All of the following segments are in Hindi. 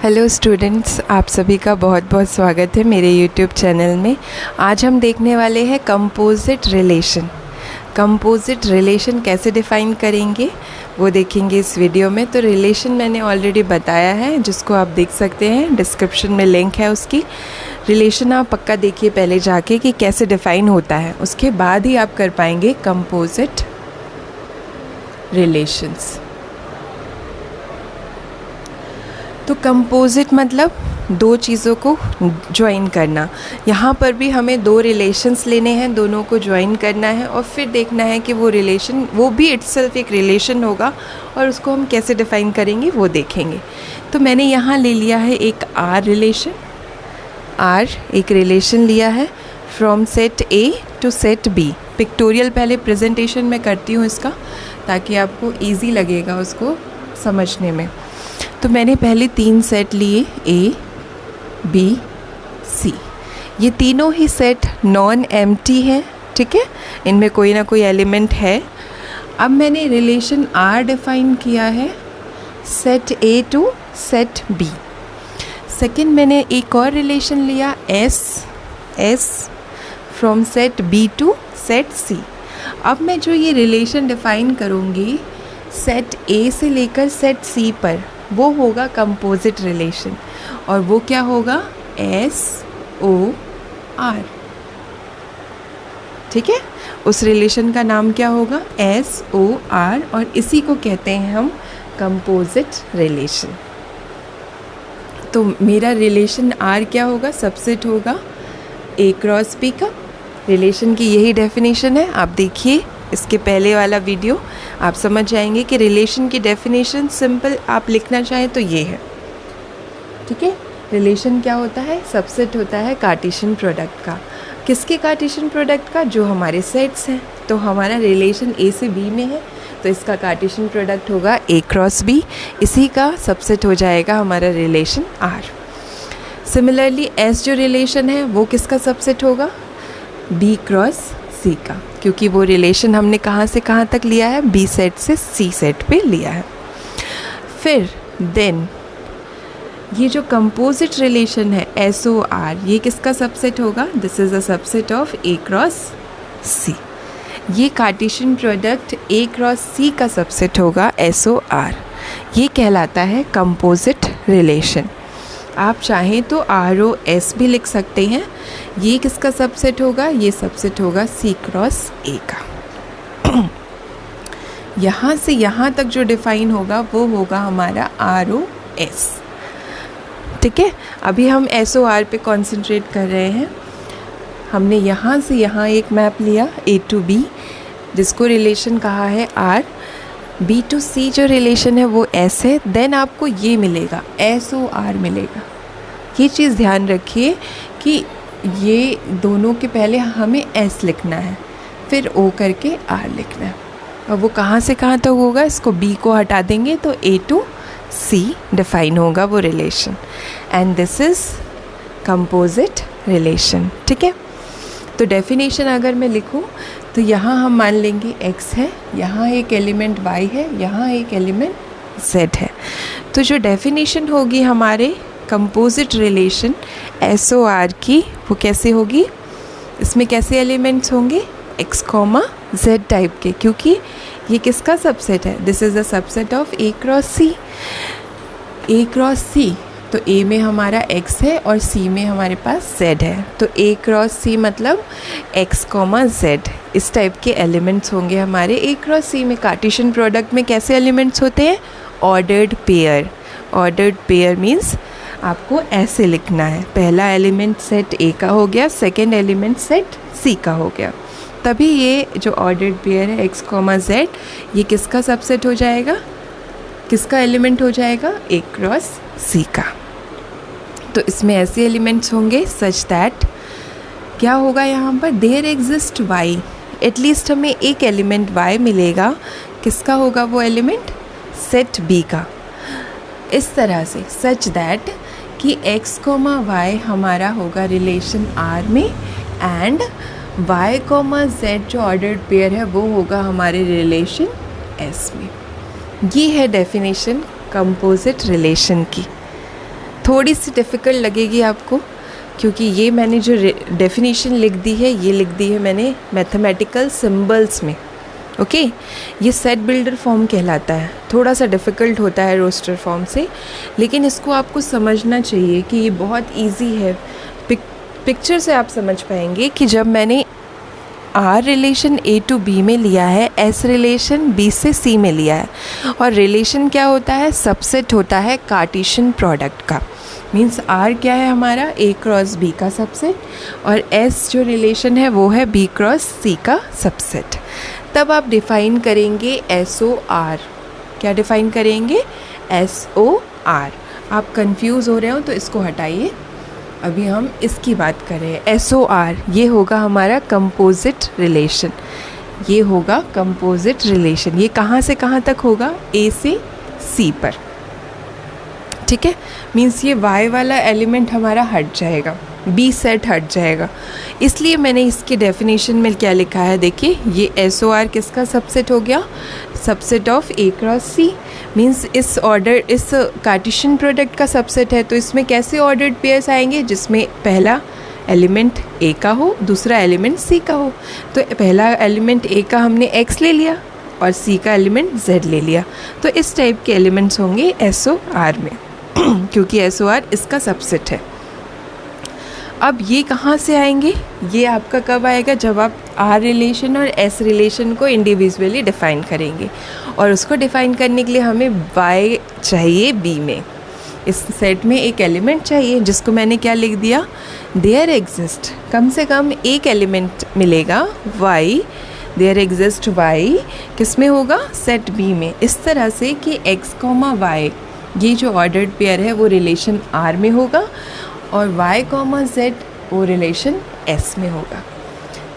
हेलो स्टूडेंट्स, आप सभी का बहुत बहुत स्वागत है मेरे यूट्यूब चैनल में। आज हम देखने वाले हैं कंपोजिट रिलेशन। कंपोजिट रिलेशन कैसे डिफ़ाइन करेंगे वो देखेंगे इस वीडियो में। तो रिलेशन मैंने ऑलरेडी बताया है, जिसको आप देख सकते हैं, डिस्क्रिप्शन में लिंक है उसकी। रिलेशन आप पक्का देखिए पहले जाके कि कैसे डिफ़ाइन होता है, उसके बाद ही आप कर पाएंगे कंपोजिट रिलेशंस। तो कंपोजिट मतलब दो चीज़ों को ज्वाइन करना। यहाँ पर भी हमें दो रिलेशंस लेने हैं, दोनों को ज्वाइन करना है और फिर देखना है कि वो रिलेशन, वो भी इटसेल्फ एक रिलेशन होगा और उसको हम कैसे डिफ़ाइन करेंगे वो देखेंगे। तो मैंने यहाँ ले लिया है एक आर रिलेशन। आर एक रिलेशन लिया है from set A to set B. Pictorial पहले प्रेजेंटेशन में करती हूँ इसका, ताकि आपको ईजी लगेगा उसको समझने में। तो मैंने पहले 3 सेट लिए, ए बी सी। ये तीनों ही सेट नॉन एम्प्टी हैं, ठीक है, इनमें कोई ना कोई एलिमेंट है। अब मैंने रिलेशन आर डिफाइन किया है set A to set B. Second मैंने एक और रिलेशन लिया S from set B to set C. अब मैं जो ये रिलेशन डिफाइन करूँगी सेट ए से लेकर सेट सी पर, वो होगा कंपोजिट रिलेशन। और वो क्या होगा? एस ओ आर, ठीक है। उस रिलेशन का नाम क्या होगा? एस ओ आर, और इसी को कहते हैं हम कंपोजिट रिलेशन। तो मेरा रिलेशन आर क्या होगा? सबसेट होगा ए क्रॉस बी का। रिलेशन की यही डेफिनेशन है, आप देखिए इसके पहले वाला वीडियो, आप समझ जाएंगे कि रिलेशन की डेफिनेशन सिंपल आप लिखना चाहें तो ये है, ठीक है। रिलेशन क्या होता है? सबसेट होता है कार्टेशियन प्रोडक्ट का। किसके कार्टेशियन प्रोडक्ट का? जो हमारे सेट्स हैं। तो हमारा रिलेशन ए से बी में है, तो इसका कार्टेशियन प्रोडक्ट होगा ए क्रॉस बी। इसी का सबसेट हो जाएगा हमारा रिलेशन आर। सिमिलरली एस जो रिलेशन है वो किसका सबसेट होगा? बी क्रॉस सी का, क्योंकि वो रिलेशन हमने कहाँ से कहाँ तक लिया है? बी सेट से सी सेट पे लिया है। फिर देन ये जो कंपोजिट रिलेशन है एस ओ आर, ये किसका सबसेट होगा? This is a subset of A cross C. ये cartesian product A cross C का सबसेट होगा एस ओ आर। ये कहलाता है कंपोजिट रिलेशन। आप चाहें तो आर ओ एस भी लिख सकते हैं। ये किसका सबसेट होगा? ये सबसेट होगा सी क्रॉस ए का। यहाँ से यहाँ तक जो डिफाइन होगा वो होगा हमारा आर ओ एस, ठीक है। अभी हम एस ओ आर पे कॉन्सेंट्रेट कर रहे हैं। हमने यहाँ से यहाँ एक मैप लिया ए टू बी, जिसको रिलेशन कहा है आर। बी टू सी जो रिलेशन है वो एस है। देन आपको ये मिलेगा एस ओ आर मिलेगा। ये चीज़ ध्यान रखिए कि ये दोनों के पहले हमें एस लिखना है, फिर ओ करके आर लिखना है। और वो कहाँ से कहाँ तक होगा? इसको बी को हटा देंगे तो ए टू सी डिफाइन होगा वो relation. And this is composite relation, ठीक है। तो डेफिनेशन अगर मैं लिखूं तो यहाँ हम मान लेंगे x है, यहाँ एक एलिमेंट y है, यहाँ एक एलिमेंट z है। तो जो डेफिनेशन होगी हमारे composite relation S O R की, वो कैसे होगी? इसमें कैसे एलिमेंट्स होंगे? x, z टाइप के, क्योंकि ये किसका सबसेट है? This is a subset of A cross C. A cross C, तो ए में हमारा x है और c में हमारे पास z है। तो ए क्रॉस सी मतलब x, z, इस टाइप के एलिमेंट्स होंगे हमारे ए क्रॉस सी में। कार्टेशियन प्रोडक्ट में कैसे एलिमेंट्स होते हैं? Ordered pair. Ordered pair means आपको ऐसे लिखना है, पहला एलिमेंट सेट ए का हो गया, सेकेंड एलिमेंट सेट सी का हो गया, तभी ये जो ऑर्डर्ड पेयर है x, z, ये किसका सबसेट हो जाएगा? किसका एलिमेंट हो जाएगा? ए क्रॉस सी का। तो इसमें ऐसे एलिमेंट्स होंगे सच दैट क्या होगा यहाँ पर? देयर एग्जिस्ट y, एटलीस्ट हमें एक एलिमेंट y मिलेगा। किसका होगा वो एलिमेंट? सेट b का। इस तरह से सच दैट कि x, y हमारा होगा रिलेशन r में, एंड y, z जो ऑर्डर्ड पेयर है वो होगा हमारे रिलेशन s में। ये है डेफिनेशन कंपोजिट रिलेशन की। थोड़ी सी डिफ़िकल्ट लगेगी आपको, क्योंकि ये मैंने जो डेफिनेशन लिख दी है, ये लिख दी है मैंने मैथमेटिकल सिंबल्स में। ओके, ये सेट बिल्डर फॉर्म कहलाता है, थोड़ा सा डिफ़िकल्ट होता है रोस्टर फॉर्म से, लेकिन इसको आपको समझना चाहिए कि ये बहुत इजी है। पिक्चर से आप समझ पाएंगे कि जब मैंने R relation A to B में लिया है, एस रिलेशन बी से सी में लिया है, और रिलेशन क्या होता है, सबसेट होता है कार्टेशियन प्रोडक्ट का। मीन्स आर क्या है हमारा, ए क्रॉस बी का सबसेट, और एस जो रिलेशन है वो है बी क्रॉस सी का सबसेट। तब आप डिफ़ाइन करेंगे एस ओ आर। क्या डिफ़ाइन करेंगे, एस ओ आर। आप कंफ्यूज हो रहे हो तो इसको हटाइए, अभी हम इसकी बात करें। एस ओ आर ये होगा हमारा कंपोजिट रिलेशन, ये होगा कंपोजिट रिलेशन। ये कहाँ से कहाँ तक होगा, ए से सी पर, ठीक है। मीन्स ये वाई वाला एलिमेंट हमारा हट जाएगा, बी सेट हट जाएगा, इसलिए मैंने इसके डेफिनेशन में क्या लिखा है, देखिए ये एस ओ आर किसका सबसेट हो गया, subset of A cross C. Means इस कार्टेशियन प्रोडक्ट का सबसेट है, तो इसमें कैसे ऑर्डर्ड पेयर्स आएंगे, जिसमें पहला एलिमेंट ए का हो, दूसरा एलिमेंट सी का हो। तो पहला एलिमेंट ए का हमने एक्स ले लिया और सी का एलिमेंट जेड ले लिया, तो इस टाइप के एलिमेंट्स होंगे एस ओ आर में क्योंकि एस ओ आर इसका सबसेट है। अब ये कहाँ से आएंगे, ये आपका कब आएगा, जब आप आर रिलेशन और एस रिलेशन को इंडिविजुअली डिफ़ाइन करेंगे, और उसको डिफ़ाइन करने के लिए हमें वाई चाहिए बी में। इस सेट में एक एलिमेंट चाहिए, जिसको मैंने क्या लिख दिया, देयर एग्जिस्ट, कम से कम एक एलिमेंट मिलेगा वाई, देयर एग्जिस्ट वाई किस में होगा, सेट बी में। इस तरह से कि एक्स कॉमा वाई, ये जो ऑर्डर्ड पेयर है वो रिलेशन आर में होगा, और y कॉमा जेड वो रिलेशन s में होगा।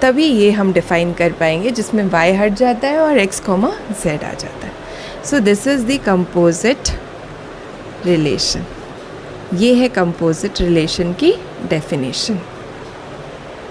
तभी ये हम डिफ़ाइन कर पाएंगे, जिसमें y हट जाता है और x कॉमा z आ जाता है। So this is the composite relation. ये है कंपोजिट रिलेशन की डेफिनेशन।